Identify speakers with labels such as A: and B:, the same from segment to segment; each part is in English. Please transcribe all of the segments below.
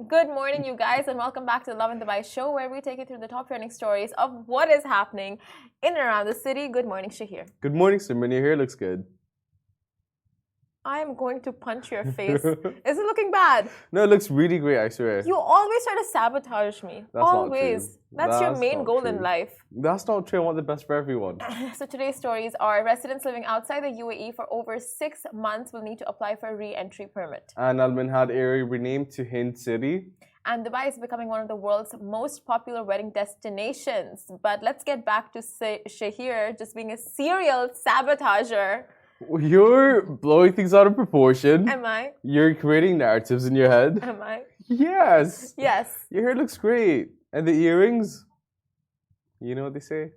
A: Good morning, you guys, and welcome back to the Lovin Dubai show, where we take you through the top trending stories of what is happening in and around the city. Good morning, Shahir.
B: Good morning, Simran. Your hair looks good.
A: I am going to punch your face. Is it looking bad?
B: No, it looks really great, I swear.
A: You always try to sabotage me.
B: That's
A: always.
B: not true.
A: That's your main
B: not
A: goal in
B: true.
A: life.
B: That's not true. I want the best for everyone.
A: So today's stories are residents living outside the UAE for over 6 months will need to apply for a re-entry permit.
B: And Al Minhad area renamed to Hind City.
A: And Dubai is becoming one of the world's most popular wedding destinations. But let's get back to Shahir just being a serial sabotager.
B: You're blowing things out of proportion.
A: Am I?
B: You're creating narratives in your head.
A: Am I?
B: Yes.
A: Yes.
B: Your hair looks great. And the earrings? You know what they say?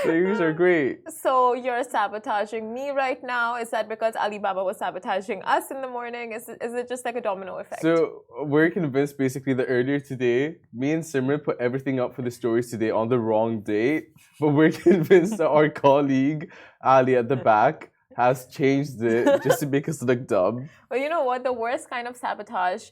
B: The earrings are great.
A: So you're sabotaging me right now. Is that because Alibaba was sabotaging us in the morning? Is it just like a domino effect?
B: So we're convinced basically that earlier today, me and Simran put everything up for the stories today on the wrong date. But we're convinced that our colleague, Ali at the back, has changed it just to make us look dumb.
A: Well, you know what? The worst kind of sabotage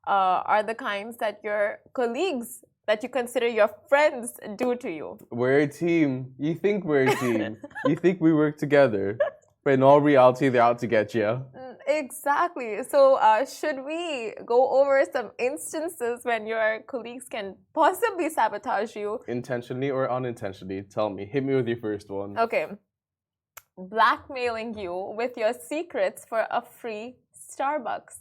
A: are the kinds that your colleagues that you consider your friends do to you.
B: We're a team. You think we're a team. You think we work together. But in all reality, they're out to get you.
A: Exactly. So should we go over some instances when your colleagues can possibly sabotage you?
B: Intentionally or unintentionally? Tell me. Hit me with your first one.
A: Okay. Blackmailing you with your secrets for a free Starbucks.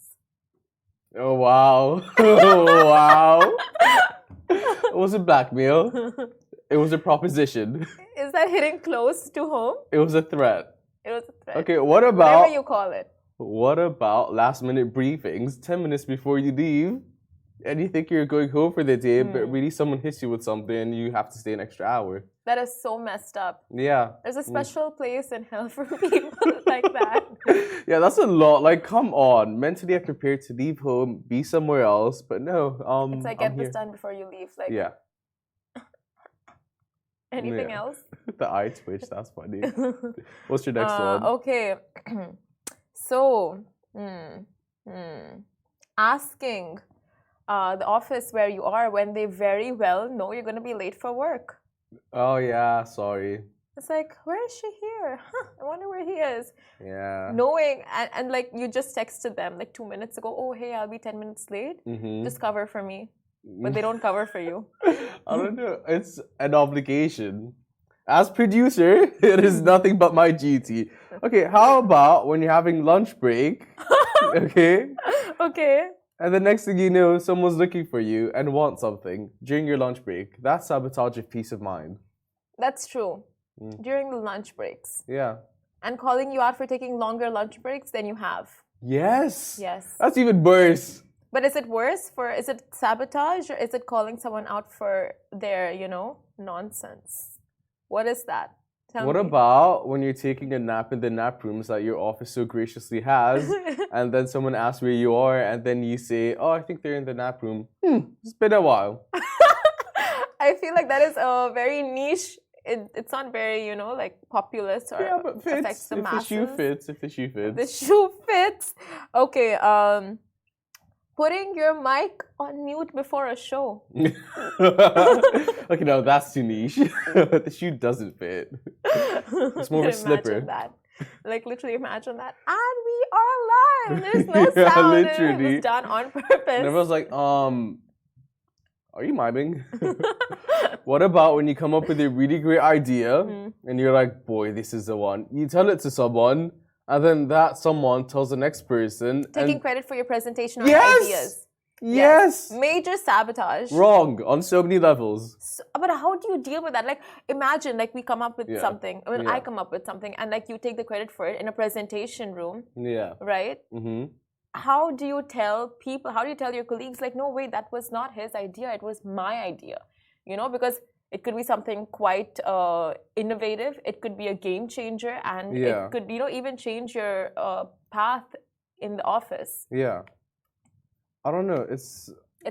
B: Oh, wow. Oh, wow. It wasn't blackmail. It was a proposition.
A: Is that hitting close to home?
B: It was a threat.
A: It was a threat.
B: Okay, what about...
A: Whatever you call it.
B: What about last-minute briefings, 10 minutes before you leave, and you think you're going home for the day, but really someone hits you with something and you have to stay an extra hour?
A: That is so messed up.
B: Yeah.
A: There's a special place in hell for people like that.
B: Yeah, that's a lot. Like, come on. Mentally, I'm prepared to leave home, be somewhere else, but no.
A: It's like, get this done before you leave. Like,
B: yeah.
A: Anything else?
B: The eye twitch, that's funny. What's your next one?
A: Okay. So, asking the office where you are when they very well know you're going to be late for work.
B: Oh, yeah, sorry.
A: It's like, where is she here? Huh, I wonder where he is.
B: Yeah.
A: Knowing, and like you just texted them like 2 minutes ago, oh, hey, I'll be 10 minutes late. Just cover for me. But they don't cover for you.
B: I don't know. It's an obligation. As producer, it is nothing but my duty. Okay, how about when you're having lunch break? Okay?
A: Okay.
B: And the next thing you know, someone's looking for you and wants something during your lunch break. That's sabotage of peace of mind.
A: That's true. During the lunch breaks.
B: Yeah.
A: And calling you out for taking longer lunch breaks than you have.
B: Yes.
A: Yes.
B: That's even worse.
A: But is it worse is it sabotage or is it calling someone out for their, nonsense? What is that? Tell
B: What
A: me.
B: about when you're taking a nap in the nap rooms that your office so graciously has, and then someone asks where you are, and then you say, oh, I think they're in the nap room. It's been a while.
A: I feel like that is a very niche. It's not very, like populist or affects the masses.
B: If the shoe fits. If the shoe fits.
A: The shoe fits. Okay. Putting your mic on mute before a show.
B: Okay, no, that's too niche. The shoe doesn't fit. It's more of a slipper.
A: Imagine that. Like, literally imagine that. And we are live. There's no sound.
B: Literally.
A: It was done on purpose.
B: And everyone's like, are you miming? What about when you come up with a really great idea and you're like, boy, this is the one. You tell it to someone, and then that someone tells the next person.
A: Taking credit for your presentation on ideas.
B: Yes.
A: Major sabotage.
B: Wrong on so many levels.
A: But how do you deal with that? Like, imagine, like, we come up with something. I mean, I come up with something, and like you take the credit for it in a presentation room.
B: Yeah.
A: Right? How do you tell people? How do you tell your colleagues? Like, no, wait, that was not his idea. It was my idea. Because it could be something quite innovative. It could be a game changer, and it could, even change your path in the office.
B: Yeah. I don't know. It's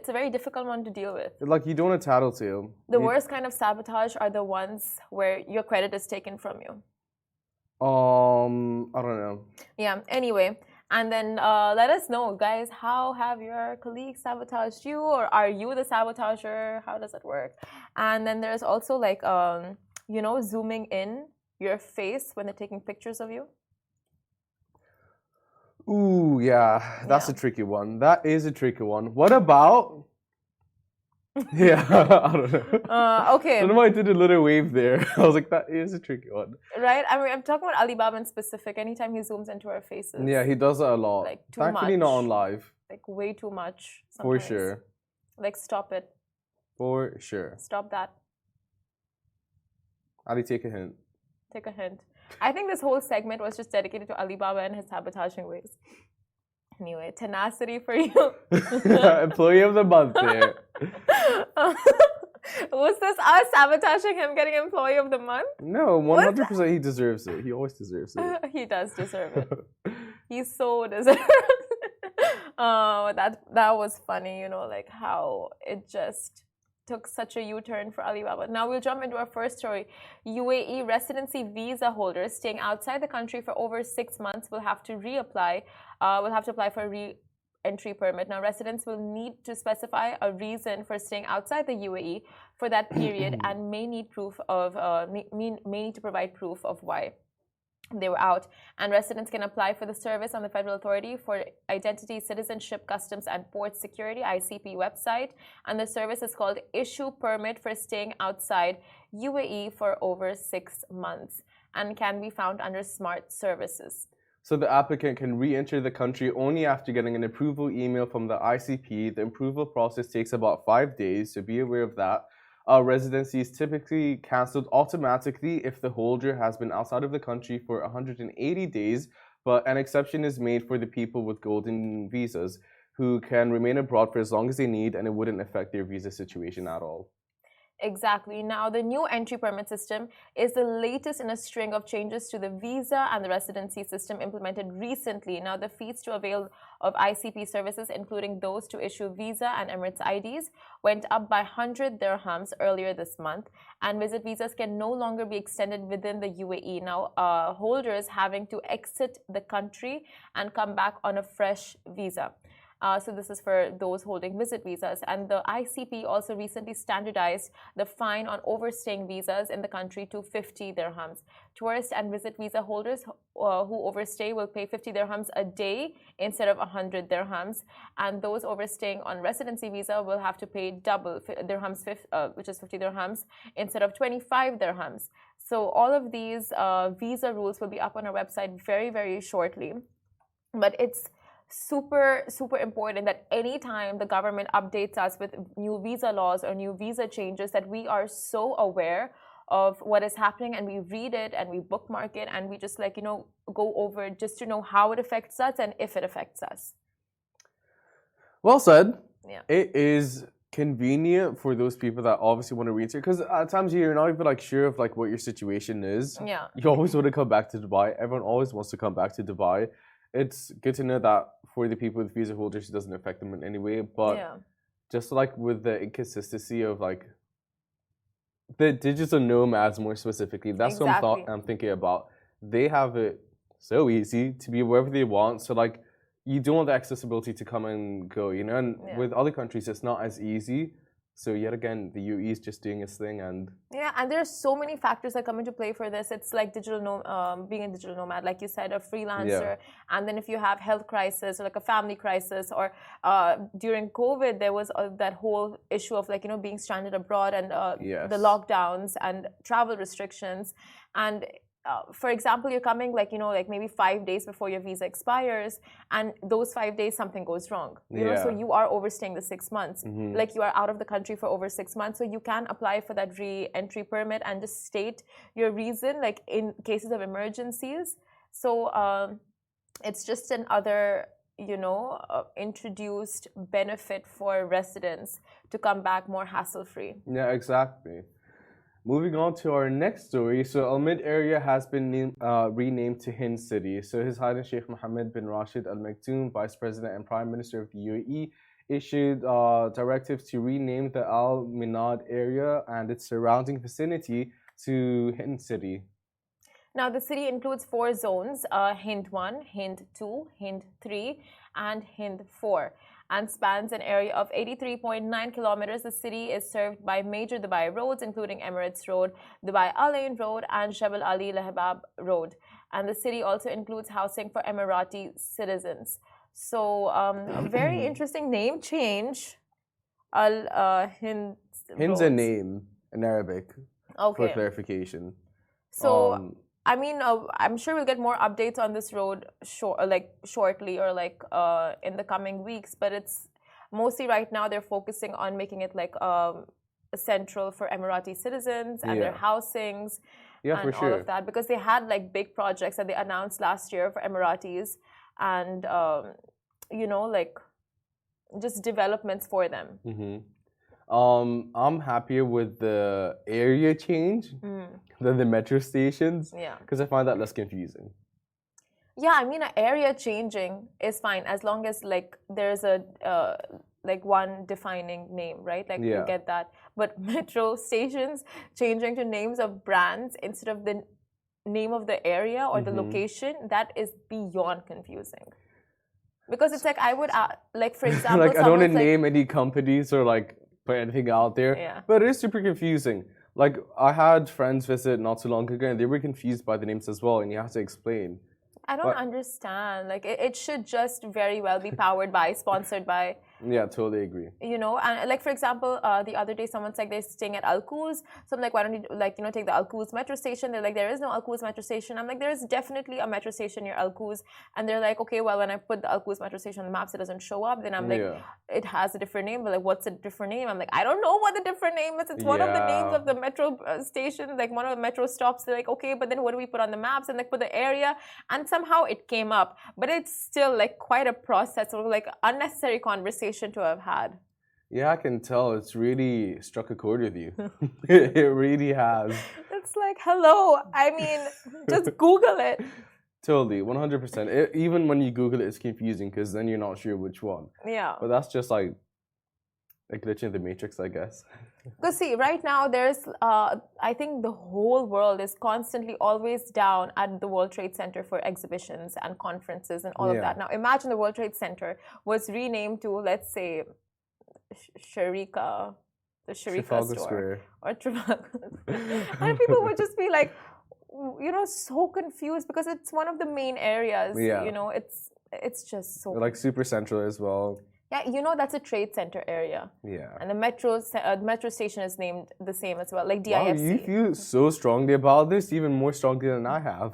A: a very difficult one to deal with.
B: Like, you don't want a tattletale.
A: The worst kind of sabotage are the ones where your credit is taken from you.
B: I don't know.
A: Yeah. Anyway, And then let us know, guys, how have your colleagues sabotaged you, or are you the sabotager? How does it work? And then there's also like, zooming in your face when they're taking pictures of you.
B: Ooh, yeah, that's
A: Yeah.
B: a tricky one. That is a tricky one. What about? Yeah, I don't know. I
A: Okay.
B: don't know why I did a little wave there. I was like, that is a tricky one.
A: Right? I mean, I'm talking about Alibaba in specific. Anytime he zooms into our faces,
B: Yeah, he does that a lot.
A: like too
B: Thankfully, not on
A: much,
B: live.
A: like way too much
B: For
A: sometimes.
B: sure.
A: Like, stop it.
B: For sure.
A: Stop that.
B: Ali, take a hint.
A: Take a hint. I think this whole segment was just dedicated to Alibaba and his sabotaging ways. Anyway, tenacity for you.
B: Employee of the month there.
A: Was this us sabotaging him getting employee of the month?
B: No, 100% he deserves it. He always deserves it.
A: He does deserve it. He so deserves it. That was funny, like how it just took such a U-turn for Alibaba. Now we'll jump into our first story. UAE residency visa holders staying outside the country for over 6 months will have to apply for a re-entry permit. Now residents will need to specify a reason for staying outside the UAE for that period and may need to provide proof of why they were out. And residents can apply for the service on the Federal Authority for Identity, Citizenship, Customs and Port Security (ICP) website. And the service is called Issue Permit for Staying Outside UAE for over 6 months and can be found under Smart Services.
B: So the applicant can re-enter the country only after getting an approval email from the ICP. The approval process takes about 5 days, so be aware of that. Residency is typically cancelled automatically if the holder has been outside of the country for 180 days, but an exception is made for the people with golden visas who can remain abroad for as long as they need, and it wouldn't affect their visa situation at all.
A: Exactly. Now, the new entry permit system is the latest in a string of changes to the visa and the residency system implemented recently. Now, the fees to avail of ICP services, including those to issue visa and Emirates IDs, went up by 100 dirhams earlier this month, and visit visas can no longer be extended within the UAE. Now, holders having to exit the country and come back on a fresh visa. So this is for those holding visit visas. And the ICP also recently standardized the fine on overstaying visas in the country to 50 dirhams. Tourist and visit visa holders who overstay will pay 50 dirhams a day instead of 100 dirhams. And those overstaying on residency visa will have to pay double dirhams, which is 50 dirhams, instead of 25 dirhams. So all of these visa rules will be up on our website very, very shortly. But it's super important that anytime the government updates us with new visa laws or new visa changes, that we are so aware of what is happening and we read it and we bookmark it and we just go over it just to know how it affects us and if it affects us.
B: Well said.
A: Yeah.
B: It is convenient for those people that obviously want to read it, because at times you're not even sure of what your situation is.
A: Yeah.
B: You always want to come back to Dubai. Everyone always wants to come back to Dubai. It's good to know that for the people with visa holders, it doesn't affect them in any way. But just with the inconsistency of the digital nomads more specifically, that's what I'm thinking about. They have it so easy to be wherever they want. So you don't want the accessibility to come and go, and with other countries, it's not as easy. So yet again, the UAE is just doing its thing, and
A: there's so many factors that come into play for this. It's like being a digital nomad, like you said, a freelancer, and then if you have health crisis or a family crisis, or during COVID, there was that whole issue of being stranded abroad and the lockdowns and travel restrictions. And for example, you're coming maybe 5 days before your visa expires, and those 5 days something goes wrong. So you are overstaying the 6 months. You are out of the country for over 6 months, so you can apply for that re-entry permit and just state your reason, in cases of emergencies. So it's just another introduced benefit for residents to come back more hassle-free.
B: Yeah, exactly. Moving on to our next story. So Al Mid area has been renamed to Hind City. So His Highness Sheikh Mohammed bin Rashid Al Maktoum, Vice President and Prime Minister of the UAE, issued directives to rename the Al Minhad area and its surrounding vicinity to Hind City.
A: Now, the city includes four zones: Hind 1, Hind 2, Hind 3, and Hind 4, and spans an area of 83.9 kilometers. The city is served by major Dubai roads, including Emirates Road, Dubai Al Ain Road, and Jebel Ali Lahbab Road. And the city also includes housing for Emirati citizens. So, a very interesting name change. Al Hind
B: Hind's a
A: roads.
B: name in Arabic, for
A: Okay.
B: clarification.
A: So,
B: Um,
A: I mean, I'm sure we'll get more updates on this road shortly or in the coming weeks. But it's mostly right now they're focusing on making it central for Emirati citizens and their
B: yeah,
A: housings
B: yeah, for
A: and all of
B: sure.
A: that, because they had like big projects that they announced last year for Emiratis, and you know like just developments for them.
B: Hmm. I'm happier with the area change
A: Mm,
B: than the metro stations
A: yeah.
B: because I find that less confusing.
A: Yeah, I mean, an area changing is fine as long as like there's a one defining name, right? Like you
B: Yeah.
A: get that. But metro stations changing to names of brands instead of the name of the area or the
B: Hmm.
A: location, that is beyond confusing. Because it's like I would like, for example,
B: Like I don't want
A: someone's
B: to
A: like,
B: name any companies or like put anything out there,
A: yeah.
B: but it is super confusing. Like I had friends visit not too long ago and they were confused by the names as well, and you have to explain.
A: I don't
B: But
A: understand. Like it should just very well be powered by, sponsored by,
B: yeah, totally agree.
A: you know. And like, for example, the other day someone's like they're staying at Al Quoz, so I'm like, why don't you take the Al Quoz metro station? They're like, there is no Al Quoz metro station. I'm like, there is definitely a metro station near Al Quoz. And they're like, okay, well, when I put the Al Quoz metro station on the maps, it doesn't show up. Then I'm like,
B: Yeah.
A: it has a different name. But like, what's a different name? I'm like, I don't know what the different name is. It's one of the names
B: Yeah.
A: of the metro stations, like one of the metro stops. They're like, okay, but then what do we put on the maps? And like, put the area, and somehow it came up. But it's still like quite a process of like unnecessary conversation to have had.
B: Yeah, I can tell it's really struck a chord with you. It really has.
A: It's like, hello. I mean, just Google it.
B: Totally, 100%. Even when you Google it, it's confusing because then you're not sure which one.
A: Yeah.
B: But that's just like a glitch in the matrix, I guess.
A: Because see, right now there's, I think the whole world is constantly always down at the World Trade Center for exhibitions and conferences and all of
B: Yeah.
A: that. Now, imagine the World Trade Center was renamed to, let's say, Sharika, the Sharika
B: Trafalgar
A: store,
B: Square.
A: or Trafalgar. And people would just be like, so confused because it's one of the main areas.
B: Yeah.
A: It's just so.
B: Like super central as well.
A: Yeah, that's a trade center area.
B: Yeah.
A: And the metro station is named the same as well, like
B: Wow,
A: DIFC.
B: you feel so strongly about this, even more strongly than I have.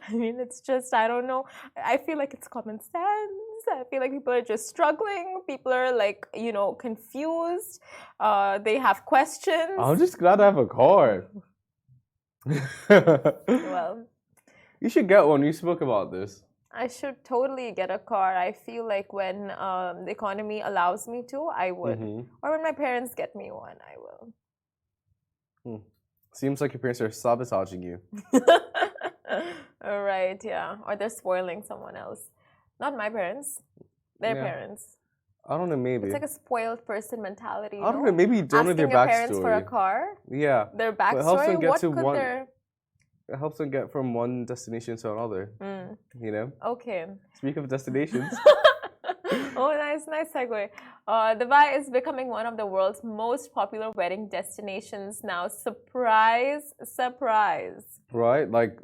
A: I mean, it's just, I don't know. I feel like it's common sense. I feel like people are just struggling. People are like, confused. They have questions.
B: I'm just glad I have a car.
A: Well,
B: You should get one. You spoke about this.
A: I should totally get a car. I feel like when the economy allows me to, I would.
B: Mhm.
A: Or when my parents get me one, I will.
B: Seems like your parents are sabotaging you.
A: All right, yeah. Or they're spoiling someone else. Not my parents, their
B: Yeah.
A: parents.
B: I don't know, maybe.
A: It's like a spoiled person mentality.
B: I don't know, maybe you don't know
A: Asking
B: their
A: your
B: backstory.
A: parents for a car,
B: Yeah.
A: their
B: it helps
A: backstory.
B: them get
A: What
B: to
A: could
B: one-
A: their?
B: It helps them get from one destination to another.
A: Mm,
B: You know?
A: okay.
B: Speak of destinations.
A: Oh, nice segue. Dubai is becoming one of the world's most popular wedding destinations now. Surprise, surprise.
B: Right? Like,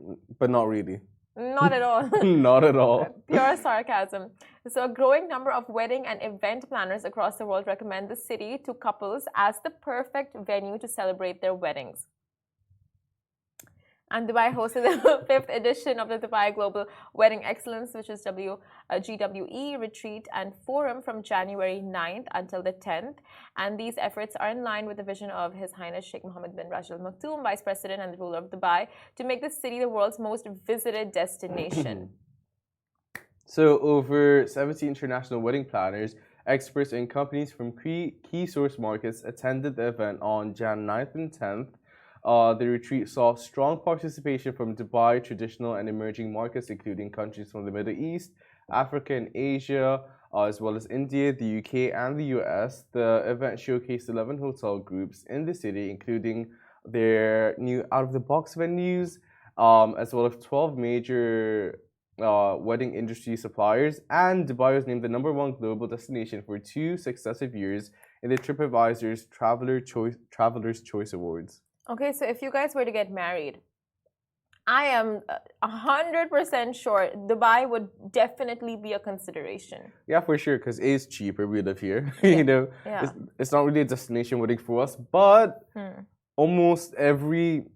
B: but not really.
A: Not at all.
B: Not at all.
A: Pure sarcasm. So, a growing number of wedding and event planners across the world recommend the city to couples as the perfect venue to celebrate their weddings. And Dubai hosted the fifth edition of the Dubai Global Wedding Excellence, which is GWE retreat and forum from January 9th until the 10th. And these efforts are in line with the vision of His Highness Sheikh Mohammed bin Rashid Al Maktoum, Vice President and the ruler of Dubai, to make the city the world's most visited destination.
B: So, over 70 international wedding planners, experts, and companies from key source markets attended the event on Jan 9th and 10th. The retreat saw strong participation from Dubai, traditional and emerging markets, including countries from the Middle East, Africa, and Asia, as well as India, the UK, and the US. The event showcased 11 hotel groups in the city, including their new out of the box venues as well as 12 major wedding industry suppliers. And Dubai was named the #1 global destination for 2 successive years in the TripAdvisor's Traveler's Choice Awards.
A: Okay, so if you guys were to get married, I am 100% sure Dubai would definitely be a consideration.
B: Yeah, for sure, because A is cheaper. We live here.
A: Yeah.
B: You know,
A: Yeah.
B: it's not really a destination wedding for us, but almost every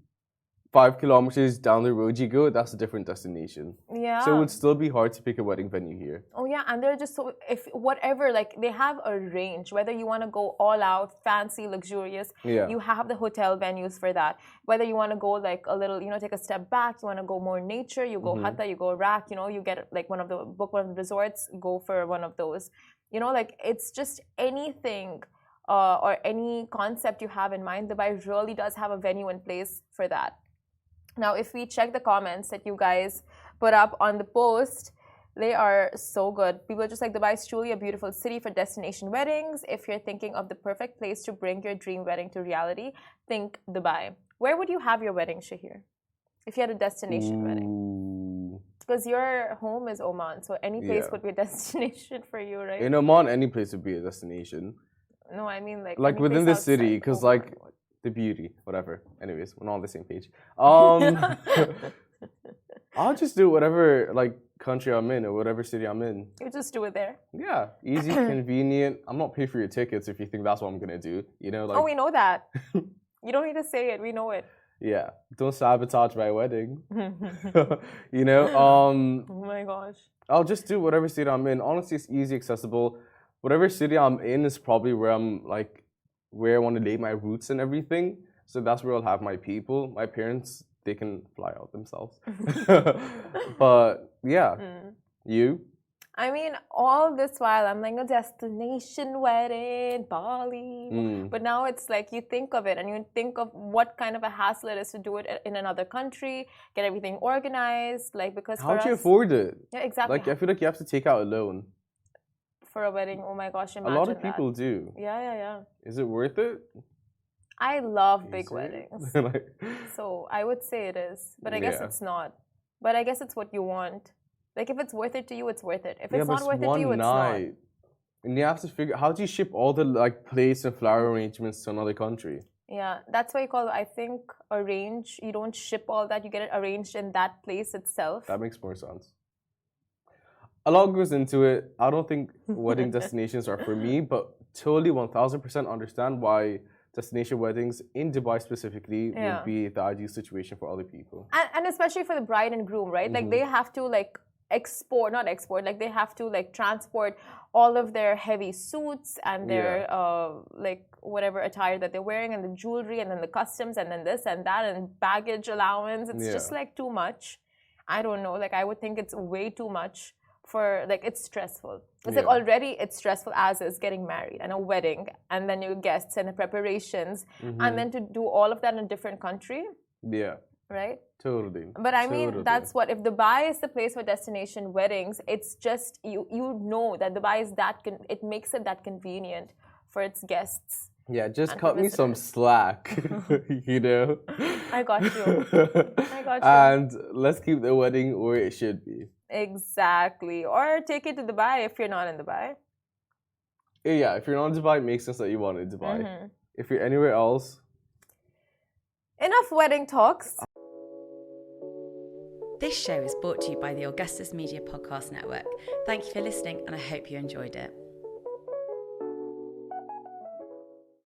B: 5 kilometers down the road you go, that's a different destination.
A: Yeah.
B: So it would still be hard to pick a wedding venue here.
A: Oh yeah, and they're just so if whatever, like they have a range. Whether you want to go all out, fancy, luxurious,
B: Yeah.
A: you have the hotel venues for that. Whether you want to go like a little, take a step back, you want to go more nature, you go Hatta, you go Rak, you get like one of the resorts, go for one of those. Like it's just anything or any concept you have in mind. Dubai really does have a venue in place for that. Now, if we check the comments that you guys put up on the post, they are so good. People are just like, Dubai is truly a beautiful city for destination weddings. If you're thinking of the perfect place to bring your dream wedding to reality, think Dubai. Where would you have your wedding, Shahir? If you had a destination wedding? Because your home is Oman, so any place would be a destination for you, right?
B: In Oman, any place would be a destination.
A: No, I mean like
B: within the city, because the beauty, whatever. Anyways, we're not on the same page. I'll just do whatever country I'm in or whatever city I'm in.
A: You just do it there.
B: Yeah, easy, convenient. I'm not paying for your tickets if you think that's what I'm gonna do.
A: Oh, we know that. You don't need to say it. We know it.
B: Yeah, don't sabotage my wedding.
A: Oh my gosh.
B: I'll just do whatever city I'm in. Honestly, it's easy, accessible. Whatever city I'm in is probably where where I want to lay my roots and everything. So that's where I'll have my people. My parents, they can fly out themselves. But yeah, you?
A: I mean, all this while I'm like a destination wedding, Bali. But now it's like you think of it and you think of what kind of a hassle it is to do it in another country, get everything organized. Because
B: how do you afford it?
A: Yeah, exactly.
B: I feel like you have to take out a loan.
A: For a wedding, oh my gosh, imagine
B: a lot of people do.
A: Yeah.
B: Is it worth it?
A: I love big weddings. So I would say it is. But I guess it's not. But I guess it's what you want. If it's worth it to you, it's worth it. If it's not worth it to you, it's not.
B: And you have to figure, how do you ship all the plates and flower arrangements to another country?
A: Yeah, that's why you call it, I think, arrange. You don't ship all that. You get it arranged in that place itself.
B: That makes more sense. A lot goes into it. I don't think wedding destinations are for me, but totally 1000% understand why destination weddings in Dubai specifically would be the ideal situation for other people.
A: And especially for the bride and groom, right? They have to they have to transport all of their heavy suits and their whatever attire that they're wearing and the jewelry and then the customs and then this and that and baggage allowance. It's just too much. I don't know. I would think it's way too much. It's stressful. It's already it's stressful as is getting married and a wedding and then your guests and the preparations and then to do all of that in a different country.
B: Yeah.
A: Right?
B: Totally.
A: But I mean, that's what, if Dubai is the place for destination weddings, it's just, you know that Dubai is it makes it that convenient for its guests.
B: Yeah, just cut me some slack,
A: I got you.
B: And let's keep the wedding where it should be.
A: Exactly. Or take it to Dubai if you're not in Dubai.
B: Yeah, if you're not in Dubai, it makes sense that you want it in Dubai. If you're anywhere else...
A: Enough wedding talks.
C: This show is brought to you by the Augustus Media Podcast Network. Thank you for listening and I hope you enjoyed it.